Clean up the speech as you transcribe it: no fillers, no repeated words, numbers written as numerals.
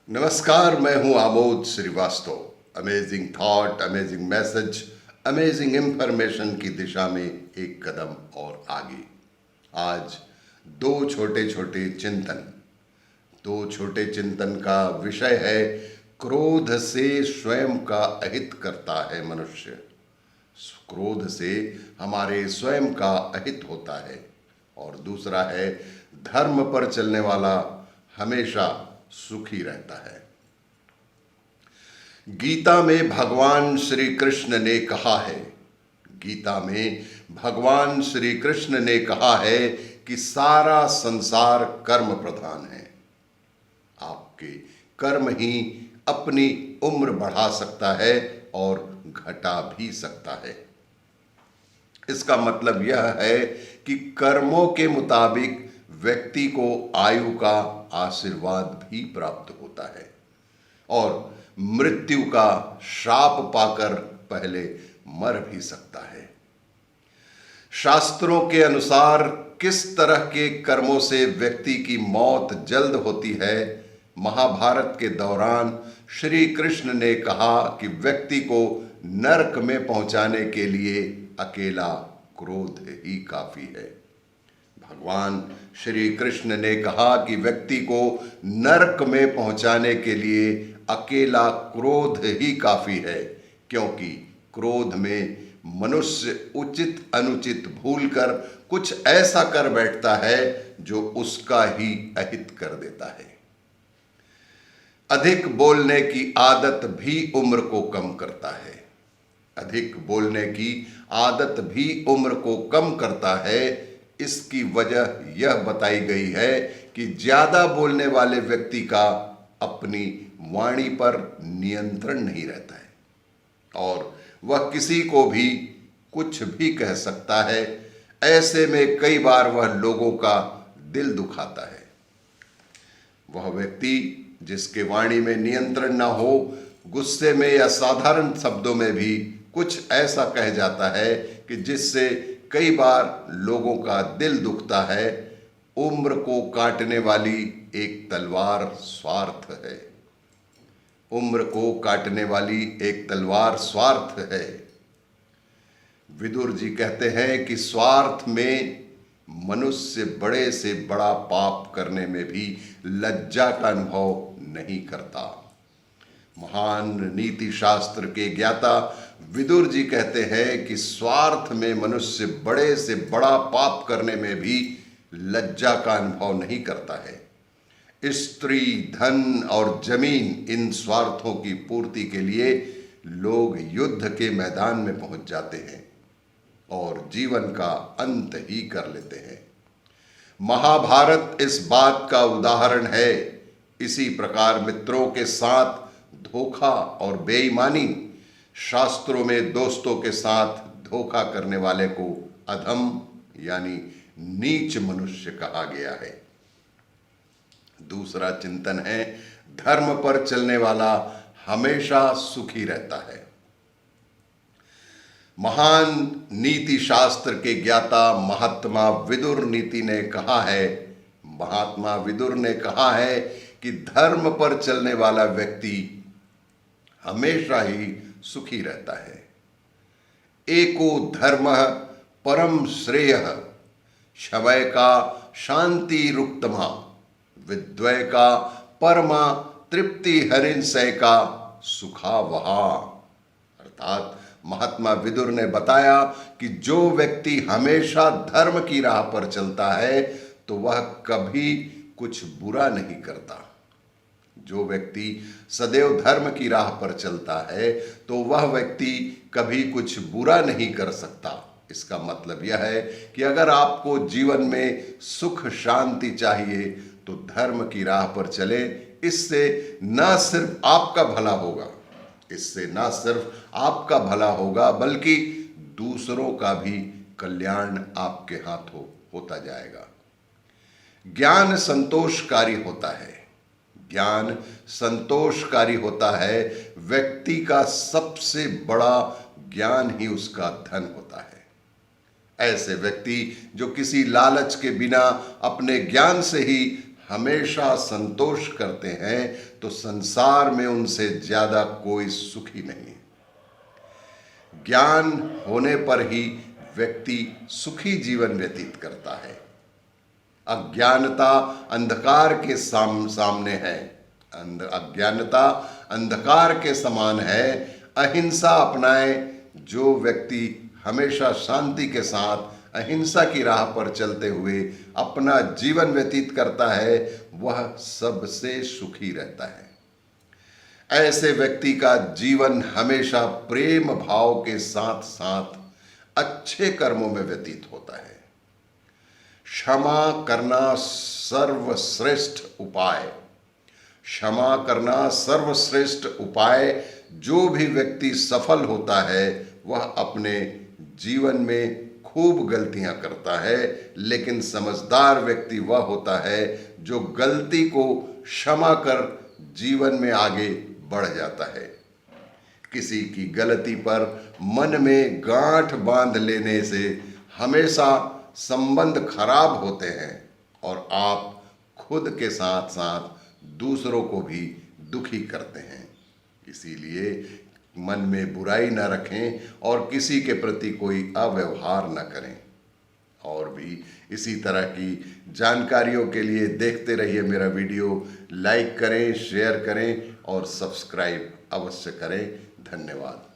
नमस्कार, मैं हूं Amod Srivastava. Amazing thought, amazing message, amazing information की दिशा में एक कदम और आगे। आज दो छोटे चिंतन का विषय है, क्रोध से स्वयं का अहित करता है मनुष्य। क्रोध से हमारे स्वयं का अहित होता है। और दूसरा है, धर्म पर चलने वाला हमेशा सुखी रहता है। गीता में भगवान श्री कृष्ण ने कहा है कि सारा संसार कर्म प्रधान है। आपके कर्म ही अपनी उम्र बढ़ा सकता है और घटा भी सकता है। इसका मतलब यह है कि कर्मों के मुताबिक व्यक्ति को आयु का आशीर्वाद भी प्राप्त होता है और मृत्यु का श्राप पाकर पहले मर भी सकता है। शास्त्रों के अनुसार किस तरह के कर्मों से व्यक्ति की मौत जल्द होती है, महाभारत के दौरान श्री कृष्ण ने कहा कि व्यक्ति को नरक में पहुंचाने के लिए अकेला क्रोध ही काफी है। भगवान श्री कृष्ण ने कहा कि व्यक्ति को नरक में पहुंचाने के लिए अकेला क्रोध ही काफी है, क्योंकि क्रोध में मनुष्य उचित अनुचित भूलकर कुछ ऐसा कर बैठता है जो उसका ही अहित कर देता है। अधिक बोलने की आदत भी उम्र को कम करता है। इसकी वजह यह बताई गई है कि ज्यादा बोलने वाले व्यक्ति का अपनी वाणी पर नियंत्रण नहीं रहता है और वह किसी को भी कुछ भी कह सकता है। ऐसे में कई बार वह लोगों का दिल दुखाता है। वह व्यक्ति जिसके वाणी में नियंत्रण ना हो, गुस्से में या साधारण शब्दों में भी कुछ ऐसा कह जाता है कि जिससे कई बार लोगों का दिल दुखता है। उम्र को काटने वाली एक तलवार स्वार्थ है। विदुर जी कहते हैं कि स्वार्थ में मनुष्य बड़े से बड़ा पाप करने में भी लज्जा का अनुभव नहीं करता। महान नीति शास्त्र के ज्ञाता विदुर जी कहते हैं कि स्वार्थ में मनुष्य बड़े से बड़ा पाप करने में भी लज्जा का अनुभव नहीं करता है। स्त्री, धन और जमीन, इन स्वार्थों की पूर्ति के लिए लोग युद्ध के मैदान में पहुंच जाते हैं और जीवन का अंत ही कर लेते हैं। महाभारत इस बात का उदाहरण है। इसी प्रकार मित्रों के साथ धोखा और बेईमानी, शास्त्रों में दोस्तों के साथ धोखा करने वाले को अधम यानी नीच मनुष्य कहा गया है। दूसरा चिंतन है, धर्म पर चलने वाला हमेशा सुखी रहता है। महान नीति शास्त्र के ज्ञाता महात्मा विदुर ने कहा है कि धर्म पर चलने वाला व्यक्ति हमेशा ही सुखी रहता है। एको धर्मः परम श्रेयः, शवय का शांति रुक्तमा, विद्वय का परमा तृप्ति हरिंसय का सुखा वहा। अर्थात महात्मा विदुर ने बताया कि जो व्यक्ति हमेशा धर्म की राह पर चलता है तो वह कभी कुछ बुरा नहीं करता। जो व्यक्ति सदैव धर्म की राह पर चलता है तो वह व्यक्ति कभी कुछ बुरा नहीं कर सकता। इसका मतलब यह है कि अगर आपको जीवन में सुख शांति चाहिए तो धर्म की राह पर चले। इससे न सिर्फ आपका भला होगा बल्कि दूसरों का भी कल्याण आपके हाथों होता जाएगा। ज्ञान संतोषकारी होता है। व्यक्ति का सबसे बड़ा ज्ञान ही उसका धन होता है। ऐसे व्यक्ति जो किसी लालच के बिना अपने ज्ञान से ही हमेशा संतोष करते हैं तो संसार में उनसे ज्यादा कोई सुखी नहीं। ज्ञान होने पर ही व्यक्ति सुखी जीवन व्यतीत करता है। अज्ञानता अंधकार के सामने है, अज्ञानता अंधकार के समान है। अहिंसा अपनाए जो व्यक्ति हमेशा शांति के साथ अहिंसा की राह पर चलते हुए अपना जीवन व्यतीत करता है, वह सबसे सुखी रहता है। ऐसे व्यक्ति का जीवन हमेशा प्रेम भाव के साथ साथ अच्छे कर्मों में व्यतीत होता है। क्षमा करना सर्वश्रेष्ठ उपाय, क्षमा करना सर्वश्रेष्ठ उपाय। जो भी व्यक्ति सफल होता है वह अपने जीवन में खूब गलतियां करता है, लेकिन समझदार व्यक्ति वह होता है जो गलती को क्षमा कर जीवन में आगे बढ़ जाता है। किसी की गलती पर मन में गांठ बांध लेने से हमेशा संबंध खराब होते हैं और आप खुद के साथ साथ दूसरों को भी दुखी करते हैं। इसीलिए मन में बुराई न रखें और किसी के प्रति कोई अव्यवहार न करें। और भी इसी तरह की जानकारियों के लिए देखते रहिए मेरा वीडियो। लाइक करें, शेयर करें और सब्सक्राइब अवश्य करें। धन्यवाद।